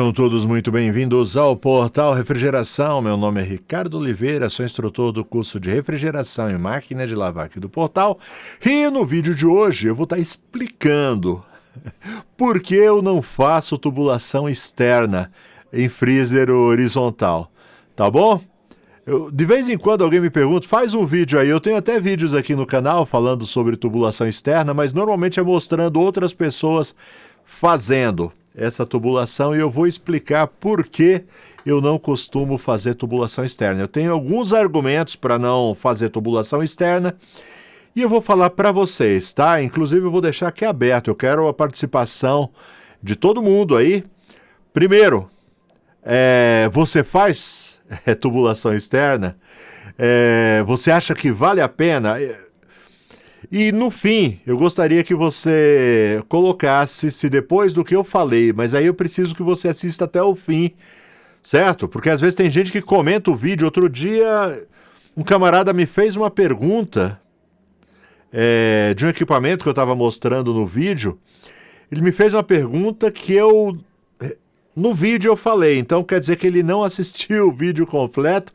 Sejam todos muito bem-vindos ao Portal Refrigeração. Meu nome é Ricardo Oliveira, sou instrutor do curso de refrigeração e máquina de lavar aqui do Portal. E no vídeo de hoje eu vou estar explicando por que eu não faço tubulação externa em freezer horizontal, tá bom? De vez em quando alguém me pergunta, faz um vídeo aí. Eu tenho até vídeos aqui no canal falando sobre tubulação externa, mas normalmente é mostrando outras pessoas fazendo essa tubulação e eu vou explicar por que eu não costumo fazer tubulação externa. Eu tenho alguns argumentos para não fazer tubulação externa e eu vou falar para vocês, tá? Inclusive eu vou deixar aqui aberto, eu quero a participação de todo mundo aí. Primeiro, você faz tubulação externa? Você acha que vale a pena? E no fim, eu gostaria que você colocasse se depois do que eu falei, mas aí eu preciso que você assista até o fim, certo? Porque às vezes tem gente que comenta o vídeo. Outro dia, um camarada me fez uma pergunta de um equipamento que eu estava mostrando no vídeo. Ele me fez uma pergunta que no vídeo eu falei, então quer dizer que ele não assistiu o vídeo completo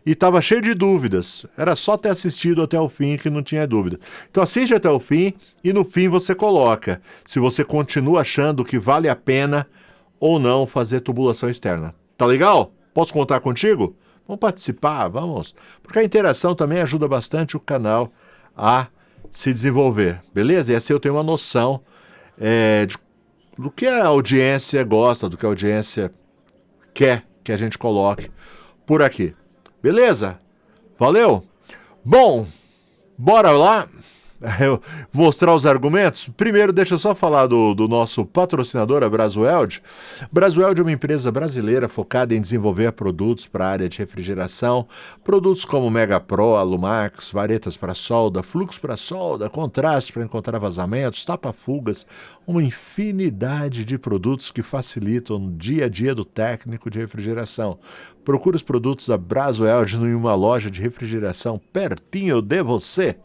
e estava cheio de dúvidas. Era só ter assistido até o fim que não tinha dúvida. Então assiste até o fim e no fim você coloca se você continua achando que vale a pena ou não fazer tubulação externa. Tá legal? Posso contar contigo? Vamos participar, vamos. Porque a interação também ajuda bastante o canal a se desenvolver, beleza? E assim eu tenho uma noção do que a audiência gosta, do que a audiência quer que a gente coloque por aqui. Beleza? Valeu? Bom, bora lá eu mostrar os argumentos. Primeiro, deixa eu só falar do nosso patrocinador, a Brasweld. Brasweld é uma empresa brasileira focada em desenvolver produtos para a área de refrigeração, produtos como Mega Pro, Alumax, varetas para solda, fluxo para solda, contraste para encontrar vazamentos, tapa-fugas, uma infinidade de produtos que facilitam o dia a dia do técnico de refrigeração. Procure os produtos da Brasweld em uma loja de refrigeração pertinho de você.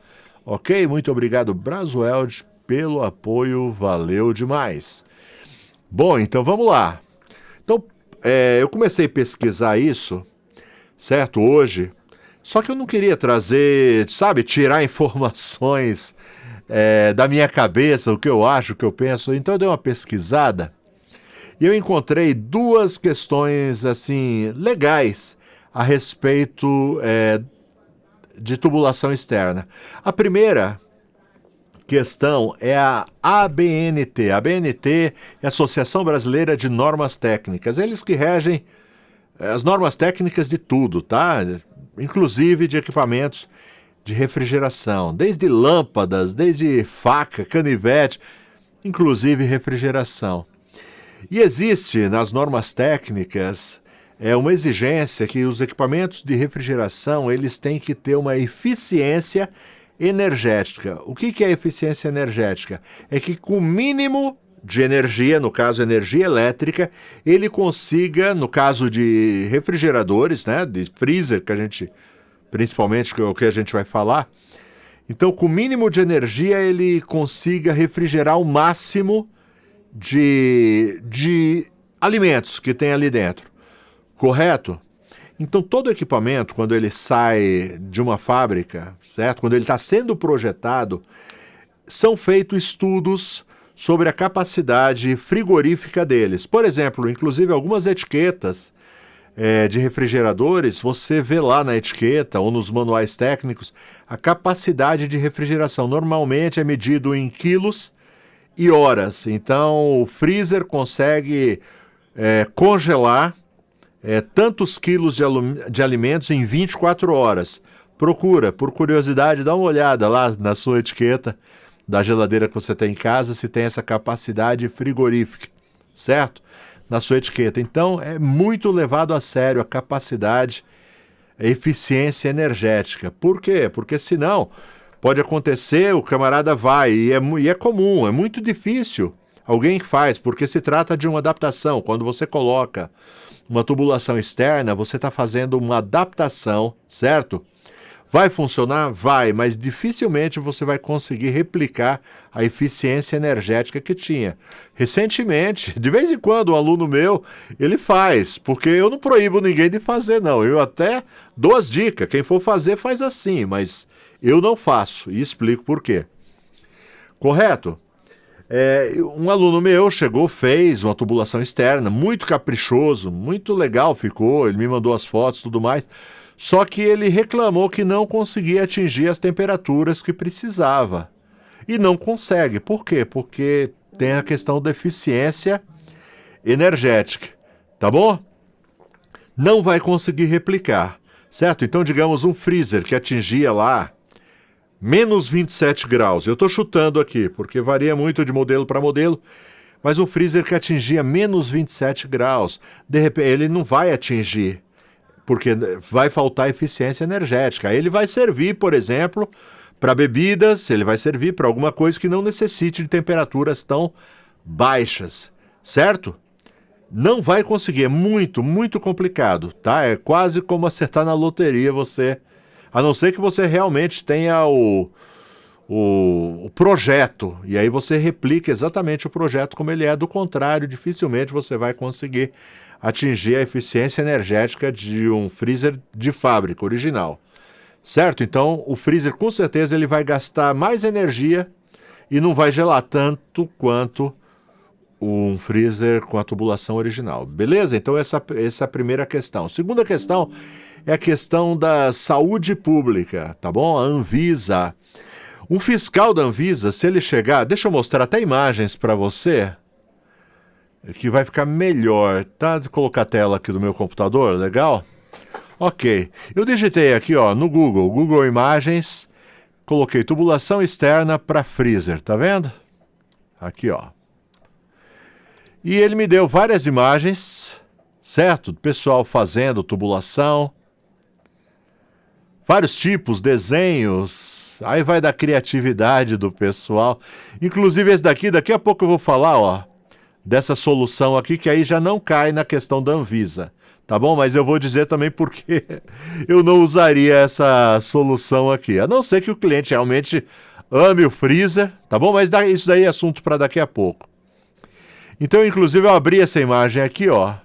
Ok? Muito obrigado, Brasweld, pelo apoio. Valeu demais. Bom, então vamos lá. Então, eu comecei a pesquisar isso, certo? Hoje. Só que eu não queria trazer, sabe, tirar informações da minha cabeça, o que eu acho, o que eu penso. Então eu dei uma pesquisada e eu encontrei duas questões assim legais a respeito de tubulação externa. A primeira questão é a ABNT. A ABNT é a Associação Brasileira de Normas Técnicas. Eles que regem as normas técnicas de tudo, tá? Inclusive de equipamentos de refrigeração, desde lâmpadas, desde faca, canivete, inclusive refrigeração. E existe nas normas técnicas uma exigência que os equipamentos de refrigeração eles têm que ter uma eficiência energética. O que é eficiência energética? É que com o mínimo de energia, no caso energia elétrica, ele consiga, no caso de refrigeradores, né, de freezer, que a gente, principalmente, que é o que a gente vai falar, então com o mínimo de energia ele consiga refrigerar o máximo de alimentos que tem ali dentro. Correto? Então todo equipamento, quando ele sai de uma fábrica, certo? Quando ele está sendo projetado, são feitos estudos sobre a capacidade frigorífica deles. Por exemplo, inclusive algumas etiquetas de refrigeradores, você vê lá na etiqueta ou nos manuais técnicos a capacidade de refrigeração. Normalmente é medido em quilos e horas. Então o freezer consegue congelar tantos quilos de alimentos em 24 horas. Procura, por curiosidade, dá uma olhada lá na sua etiqueta da geladeira que você tem em casa, se tem essa capacidade frigorífica, certo? Na sua etiqueta. Então, é muito levado a sério a capacidade, a eficiência energética. Por quê? Porque senão pode acontecer, o camarada vai, e é comum, é muito difícil alguém faz, porque se trata de uma adaptação. Quando você coloca uma tubulação externa, você está fazendo uma adaptação, certo? Vai funcionar? Vai, mas dificilmente você vai conseguir replicar a eficiência energética que tinha. Recentemente, de vez em quando, um aluno meu, ele faz, porque eu não proíbo ninguém de fazer, não. Eu até dou as dicas, quem for fazer, faz assim, mas eu não faço, e explico por quê. Correto? Um aluno meu chegou, fez uma tubulação externa, muito caprichoso, muito legal ficou, ele me mandou as fotos e tudo mais, só que ele reclamou que não conseguia atingir as temperaturas que precisava. E não consegue. Por quê? Porque tem a questão da eficiência energética, tá bom? Não vai conseguir replicar, certo? Então, digamos, um freezer que atingia lá menos 27 graus. Eu estou chutando aqui, porque varia muito de modelo para modelo, mas um freezer que atingia menos 27 graus, de repente, ele não vai atingir, porque vai faltar eficiência energética. Aí ele vai servir, por exemplo, para bebidas, ele vai servir para alguma coisa que não necessite de temperaturas tão baixas, certo? Não vai conseguir, é muito, muito complicado, tá? É quase como acertar na loteria você, a não ser que você realmente tenha o projeto, e aí você replica exatamente o projeto como ele é, do contrário, dificilmente você vai conseguir atingir a eficiência energética de um freezer de fábrica original, certo? Então o freezer com certeza ele vai gastar mais energia e não vai gelar tanto quanto um freezer com a tubulação original, beleza? Então essa é a primeira questão. Segunda questão é a questão da saúde pública, tá bom? A Anvisa. Um fiscal da Anvisa, se ele chegar, deixa eu mostrar até imagens para você, que vai ficar melhor, tá? De colocar a tela aqui do meu computador, legal? Ok, eu digitei aqui, ó, no Google Imagens, coloquei tubulação externa para freezer, tá vendo? Aqui, ó. E ele me deu várias imagens, certo? Do pessoal fazendo tubulação, vários tipos, desenhos, aí vai da criatividade do pessoal. Inclusive esse daqui a pouco eu vou falar, ó, dessa solução aqui, que aí já não cai na questão da Anvisa, tá bom? Mas eu vou dizer também porque eu não usaria essa solução aqui, a não ser que o cliente realmente ame o freezer, tá bom? Mas isso daí é assunto para daqui a pouco. Então, inclusive, eu abri essa imagem aqui, ó.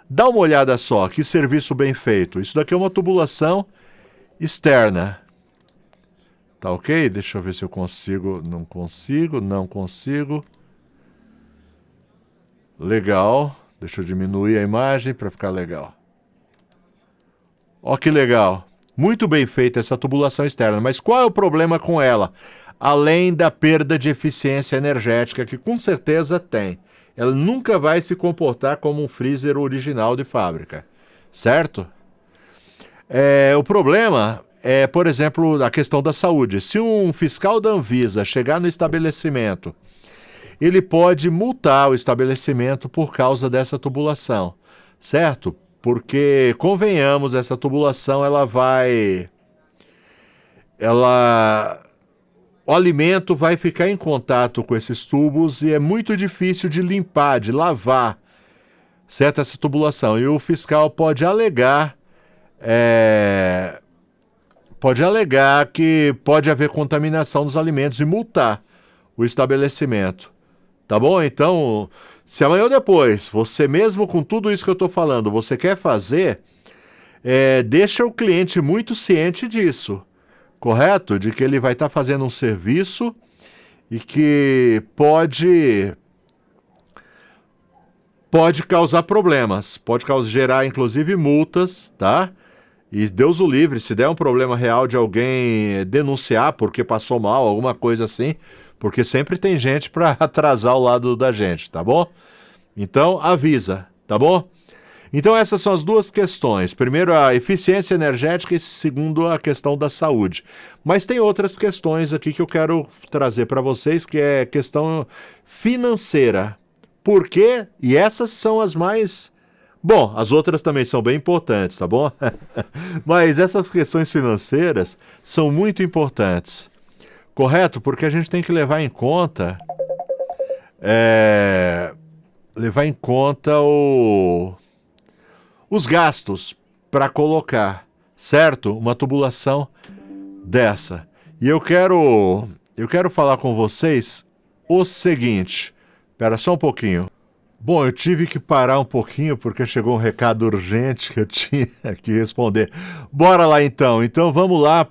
Dá uma olhada só, que serviço bem feito. Isso daqui é uma tubulação externa. Tá ok? Deixa eu ver se eu consigo. Não consigo, não consigo. Legal. Deixa eu diminuir a imagem para ficar legal. Ó que legal. Muito bem feita essa tubulação externa. Mas qual é o problema com ela? Além da perda de eficiência energética, que com certeza tem. Ela nunca vai se comportar como um freezer original de fábrica, certo? O problema é, por exemplo, a questão da saúde. Se um fiscal da Anvisa chegar no estabelecimento, ele pode multar o estabelecimento por causa dessa tubulação, certo? Porque, convenhamos, essa tubulação, o alimento vai ficar em contato com esses tubos e é muito difícil de limpar, de lavar, certo? Essa tubulação. E o fiscal pode alegar que pode haver contaminação dos alimentos e multar o estabelecimento. Tá bom? Então, se amanhã ou depois, você mesmo com tudo isso que eu estou falando, você quer fazer, deixa o cliente muito ciente disso. Correto? De que ele vai estar fazendo um serviço e que pode causar problemas, pode gerar inclusive multas, tá? E Deus o livre, se der um problema real de alguém denunciar porque passou mal, alguma coisa assim, porque sempre tem gente para atrasar o lado da gente, tá bom? Então avisa, tá bom? Então essas são as duas questões. Primeiro, a eficiência energética e segundo, a questão da saúde. Mas tem outras questões aqui que eu quero trazer para vocês, que é questão financeira. Por quê? E essas são as mais... Bom, as outras também são bem importantes, tá bom? Mas essas questões financeiras são muito importantes. Correto? Porque a gente tem que levar em conta... levar em conta os gastos para colocar, certo? Uma tubulação dessa. E eu quero falar com vocês o seguinte. Espera só um pouquinho. Bom, eu tive que parar um pouquinho porque chegou um recado urgente que eu tinha que responder. Bora lá então. Então vamos lá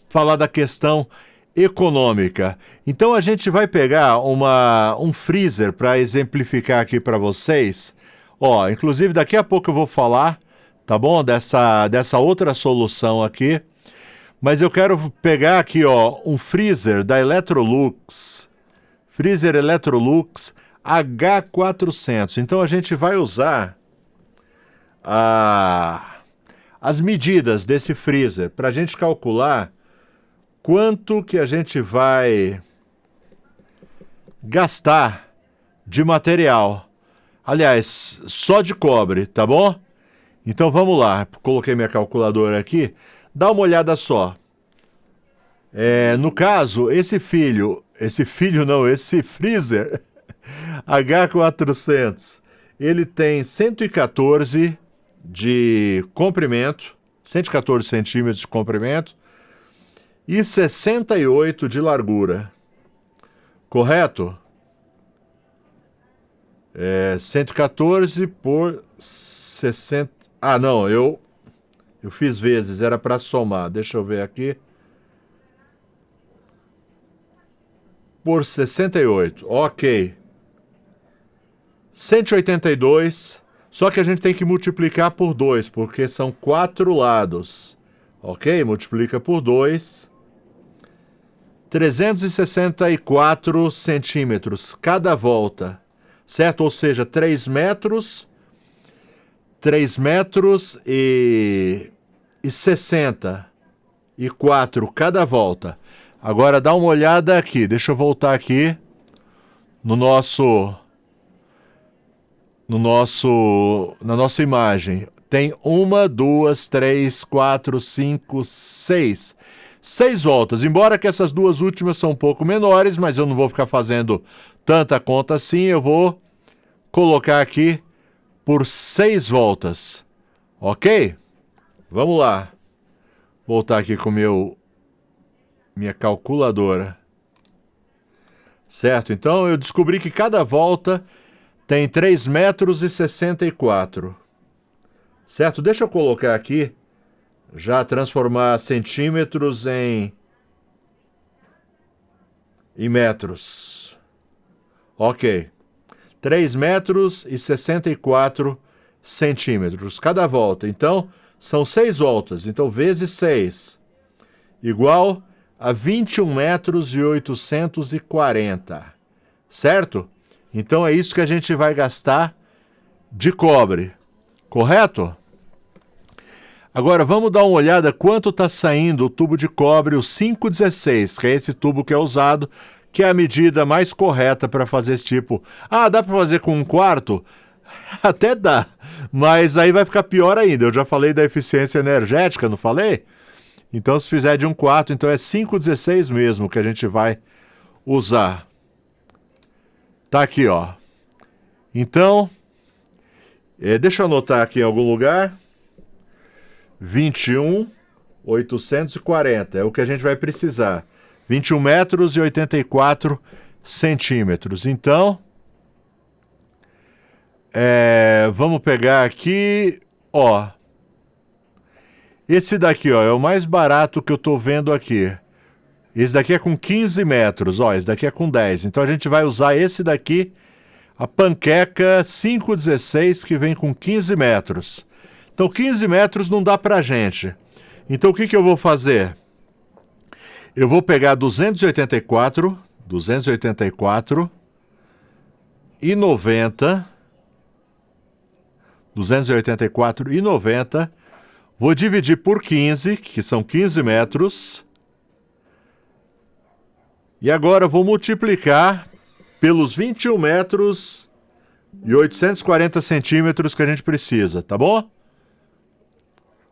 falar da questão econômica. Então a gente vai pegar um freezer para exemplificar aqui para vocês. Ó, inclusive daqui a pouco eu vou falar, tá bom? Dessa outra solução aqui. Mas eu quero pegar aqui, ó, um freezer da Electrolux. Freezer Electrolux H400. Então a gente vai usar as medidas desse freezer para a gente calcular quanto que a gente vai gastar de material. Aliás, só de cobre, tá bom? Então vamos lá. Coloquei minha calculadora aqui. Dá uma olhada só. No caso, esse freezer H400, ele tem 114 de comprimento, 114 centímetros de comprimento e 68 de largura. Correto? 114 por 60... Ah, não, eu fiz vezes, era para somar. Deixa eu ver aqui. Por 68, ok. 182, só que a gente tem que multiplicar por 2, porque são 4 lados. Ok? Multiplica por 2. 364 centímetros cada volta, certo? Ou seja, 3 metros e 64 cada volta. Agora dá uma olhada aqui, deixa eu voltar aqui na nossa imagem. Tem 1, 2, 3, 4, 5, 6. 6 voltas, embora que essas duas últimas são um pouco menores, mas eu não vou ficar fazendo tanta conta assim, eu vou colocar aqui por 6 voltas, ok? Vamos lá, voltar aqui com minha calculadora, certo? Então eu descobri que cada volta tem 3 metros e 64, certo? Deixa eu colocar aqui, já transformar centímetros em metros. Ok. 3 metros e 64 centímetros cada volta. Então, são 6 voltas. Então, vezes 6, igual a 21 metros e 840. Certo? Então, é isso que a gente vai gastar de cobre. Correto? Agora, vamos dar uma olhada quanto está saindo o tubo de cobre, o 516, que é esse tubo que é usado, que é a medida mais correta para fazer esse tipo. Ah, dá para fazer com 1/4? Até dá, mas aí vai ficar pior ainda. Eu já falei da eficiência energética, não falei? Então, se fizer de 1/4, então é 516 mesmo que a gente vai usar. Tá aqui, ó. Então, deixa eu anotar aqui em algum lugar. 21.840 é o que a gente vai precisar. 21 metros e 84 centímetros. Então, vamos pegar aqui, ó. Esse daqui, ó, é o mais barato que eu tô vendo aqui. Esse daqui é com 15 metros, ó. Esse daqui é com 10. Então a gente vai usar esse daqui, a panqueca 516, que vem com 15 metros. Então 15 metros não dá pra gente. Então o que eu vou fazer? Eu vou pegar 284 e 90. 284 e 90. Vou dividir por 15, que são 15 metros. E agora eu vou multiplicar pelos 21 metros e 840 centímetros que a gente precisa, tá bom?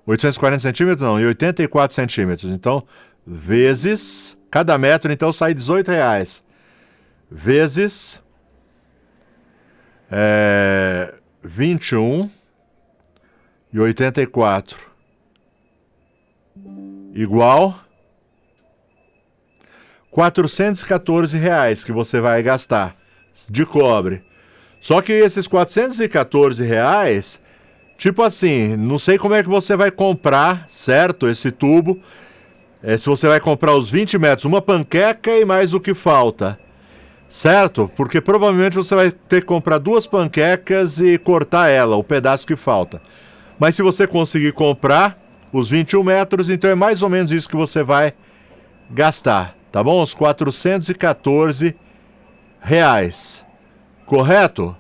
840 centímetros não, e 84 centímetros. Então, vezes, cada metro então sai R$18. Vezes 21 e 84. igual R$ 414 que você vai gastar de cobre. Só que esses R$ 414, tipo assim, não sei como é que você vai comprar, certo? Esse tubo. Se você vai comprar os 20 metros, uma panqueca e mais o que falta. Certo? Porque provavelmente você vai ter que comprar 2 panquecas e cortar ela, o pedaço que falta. Mas se você conseguir comprar os 21 metros, então é mais ou menos isso que você vai gastar. Tá bom? Os R$ 414. Correto?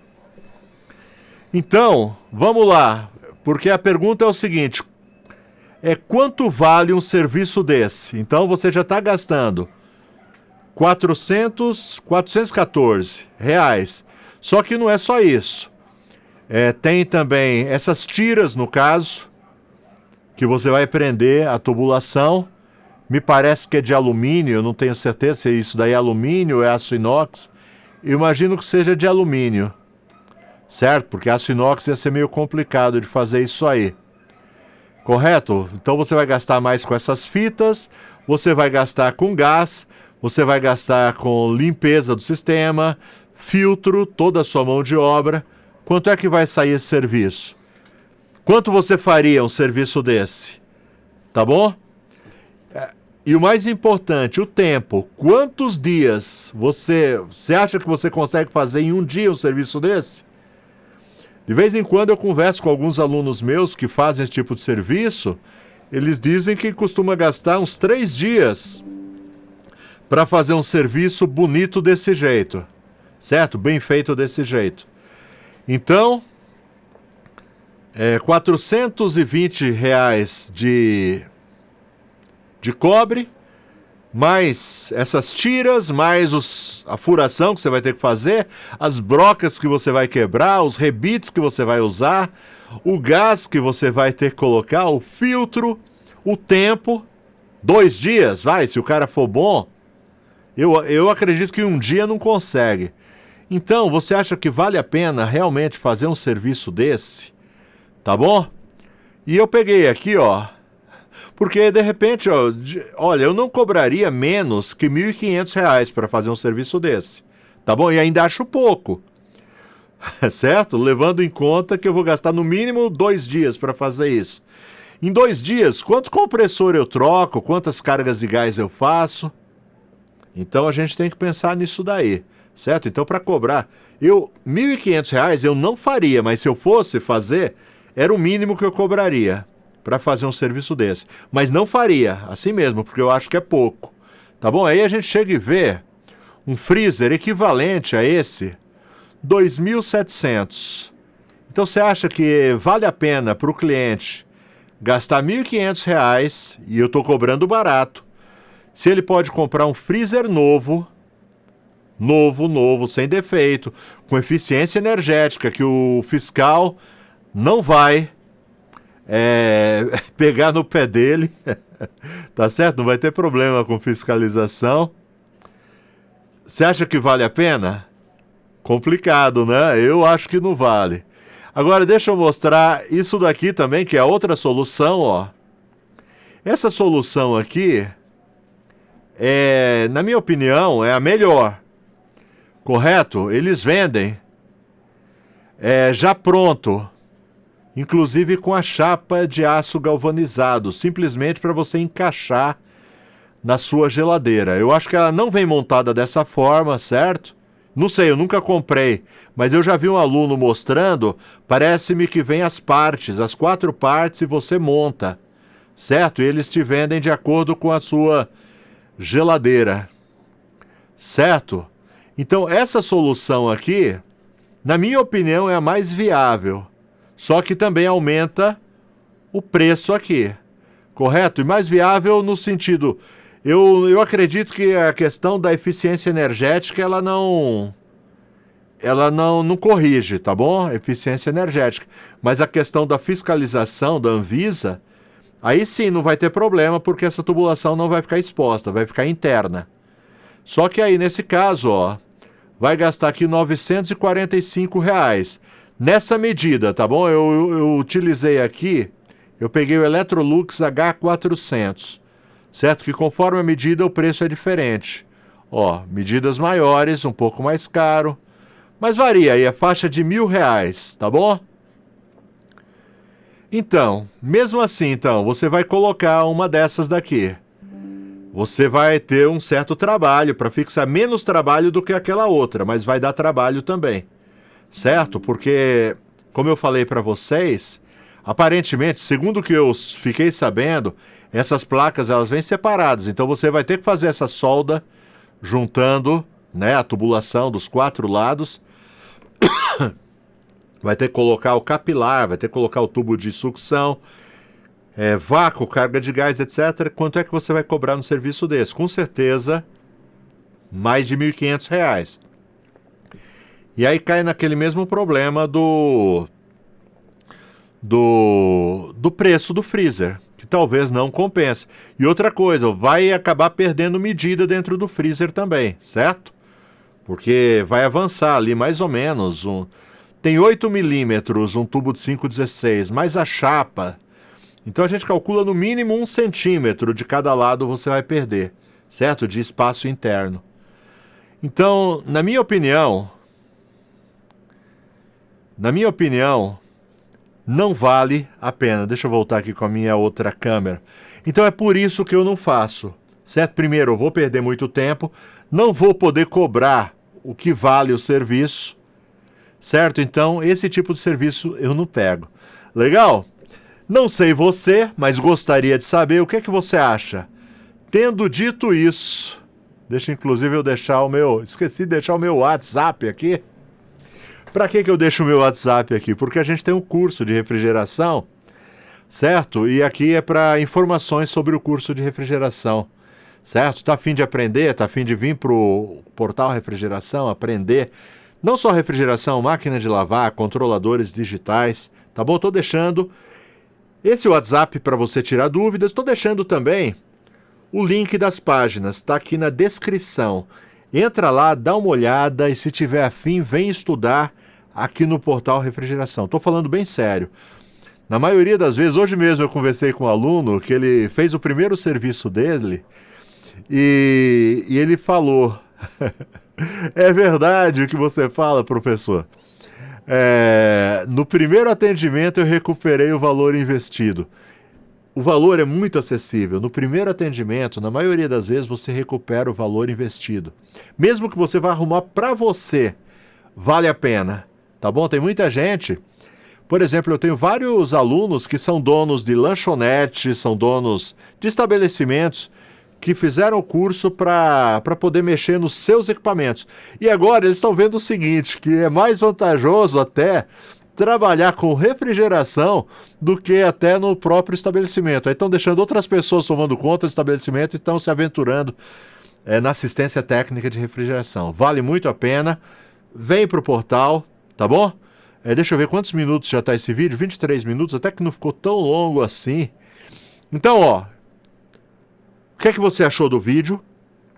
Então, vamos lá. Porque a pergunta é o seguinte: quanto vale um serviço desse? Então você já está gastando R$ 414. Só que não é só isso. Tem também essas tiras, no caso, que você vai prender a tubulação. Me parece que é de alumínio, eu não tenho certeza se isso daí é alumínio ou é aço inox. Eu imagino que seja de alumínio, certo? Porque aço inox ia ser meio complicado de fazer isso aí. Correto? Então você vai gastar mais com essas fitas, você vai gastar com gás, você vai gastar com limpeza do sistema, filtro, toda a sua mão de obra. Quanto é que vai sair esse serviço? Quanto você faria um serviço desse? Tá bom? E o mais importante, o tempo. Quantos dias você acha que você consegue fazer em um dia um serviço desse? De vez em quando eu converso com alguns alunos meus que fazem esse tipo de serviço. Eles dizem que costuma gastar uns 3 dias para fazer um serviço bonito desse jeito. Certo? Bem feito desse jeito. Então, R$ 420 de cobre, mais essas tiras, mais a furação que você vai ter que fazer, as brocas que você vai quebrar, os rebites que você vai usar, o gás que você vai ter que colocar, o filtro, o tempo. 2 dias, se o cara for bom. Eu acredito que um dia não consegue. Então, você acha que vale a pena realmente fazer um serviço desse? Tá bom? E eu peguei aqui, porque de repente, olha, eu não cobraria menos que R$ 1.500 para fazer um serviço desse. Tá bom? E ainda acho pouco. Certo? Levando em conta que eu vou gastar no mínimo 2 dias para fazer isso. Em 2 dias, quanto compressor eu troco? Quantas cargas de gás eu faço? Então a gente tem que pensar nisso daí. Certo? Então para cobrar, R$ 1.500 eu não faria, mas se eu fosse fazer, era o mínimo que eu cobraria para fazer um serviço desse. Mas não faria, assim mesmo, porque eu acho que é pouco. Tá bom? Aí a gente chega e vê um freezer equivalente a esse, R$ 2.700. Então você acha que vale a pena para o cliente gastar R$ 1.500 e eu estou cobrando barato, se ele pode comprar um freezer novo, sem defeito, com eficiência energética, que o fiscal não vai pegar no pé dele, tá certo? Não vai ter problema com fiscalização. Você acha que vale a pena? Complicado, né? Eu acho que não vale. Agora deixa eu mostrar isso daqui também, que é outra solução, Essa solução aqui, na minha opinião, é a melhor. Correto? Eles vendem já pronto. Inclusive com a chapa de aço galvanizado, simplesmente para você encaixar na sua geladeira. Eu acho que ela não vem montada dessa forma, certo? Não sei, eu nunca comprei, mas eu já vi um aluno mostrando, parece-me que vem as 4 partes e você monta, certo? E eles te vendem de acordo com a sua geladeira, certo? Então essa solução aqui, na minha opinião, é a mais viável. Só que também aumenta o preço aqui, correto? E mais viável no sentido, eu acredito que a questão da eficiência energética, ela não corrige, tá bom? Eficiência energética. Mas a questão da fiscalização da Anvisa, aí sim não vai ter problema, porque essa tubulação não vai ficar exposta, vai ficar interna. Só que aí, nesse caso, vai gastar aqui R$ 945. Nessa medida, tá bom? Eu utilizei aqui, eu peguei o Electrolux H400. certo? Que conforme a medida o preço é diferente. Ó, medidas maiores, um pouco mais caro, mas varia aí, a faixa de R$ 1.000, tá bom? Então, mesmo assim, então, você vai colocar uma dessas daqui. Você vai ter um certo trabalho para fixar, menos trabalho do que aquela outra, mas vai dar trabalho também, certo? Porque, como eu falei para vocês, aparentemente, segundo o que eu fiquei sabendo, essas placas elas vêm separadas, então você vai ter que fazer essa solda juntando, né, a tubulação dos 4 lados. Vai ter que colocar o capilar, vai ter que colocar o tubo de sucção, vácuo, carga de gás, etc. Quanto é que você vai cobrar no serviço desse? Com certeza, mais de R$ 1.500. E aí cai naquele mesmo problema do preço do freezer, que talvez não compense. E outra coisa, vai acabar perdendo medida dentro do freezer também, certo? Porque vai avançar ali mais ou menos tem 8 milímetros, um tubo de 5,16, mais a chapa. Então a gente calcula no mínimo 1 centímetro de cada lado você vai perder, certo? De espaço interno. Então, na minha opinião, não vale a pena. Deixa eu voltar aqui com a minha outra câmera. Então é por isso que eu não faço, certo? Primeiro, eu vou perder muito tempo, não vou poder cobrar o que vale o serviço, certo? Então, esse tipo de serviço eu não pego. Legal? Não sei você, mas gostaria de saber o que é que você acha. Tendo dito isso, deixa inclusive eu deixar esqueci de deixar o meu WhatsApp aqui. Para que eu deixo o meu WhatsApp aqui? Porque a gente tem um curso de refrigeração, certo? E aqui é para informações sobre o curso de refrigeração, certo? Tá a fim de aprender, tá a fim de vir pro portal Refrigeração, aprender não só refrigeração, máquina de lavar, controladores digitais, tá bom? Tô deixando esse WhatsApp para você tirar dúvidas, tô deixando também o link das páginas, tá aqui na descrição. Entra lá, dá uma olhada e se tiver afim, vem estudar aqui no portal Refrigeração. Tô falando bem sério. Na maioria das vezes, hoje mesmo eu conversei com um aluno que ele fez o primeiro serviço dele e ele falou... É verdade o que você fala, professor. No primeiro atendimento eu recuperei o valor investido. O valor é muito acessível. No primeiro atendimento, na maioria das vezes, você recupera o valor investido. Mesmo que você vá arrumar para você, vale a pena. Tá bom? Tem muita gente... Por exemplo, eu tenho vários alunos que são donos de lanchonetes, são donos de estabelecimentos que fizeram o curso para poder mexer nos seus equipamentos. E agora eles estão vendo o seguinte, que é mais vantajoso até trabalhar com refrigeração do que até no próprio estabelecimento. Aí estão deixando outras pessoas tomando conta do estabelecimento e estão se aventurando na assistência técnica de refrigeração. Vale muito a pena. Vem para o portal, tá bom? Deixa eu ver quantos minutos já está esse vídeo. 23 minutos, até que não ficou tão longo assim. Então, ó, o que é que você achou do vídeo?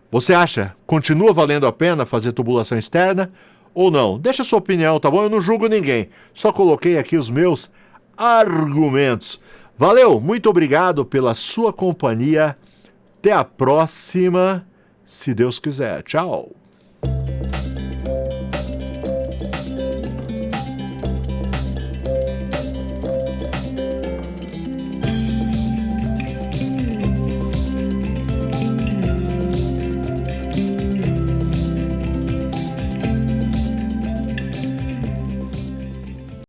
Você acha, continua valendo a pena fazer tubulação externa ou não? Deixa a sua opinião, tá bom? Eu não julgo ninguém. Só coloquei aqui os meus argumentos. Valeu, muito obrigado pela sua companhia. Até a próxima, se Deus quiser. Tchau.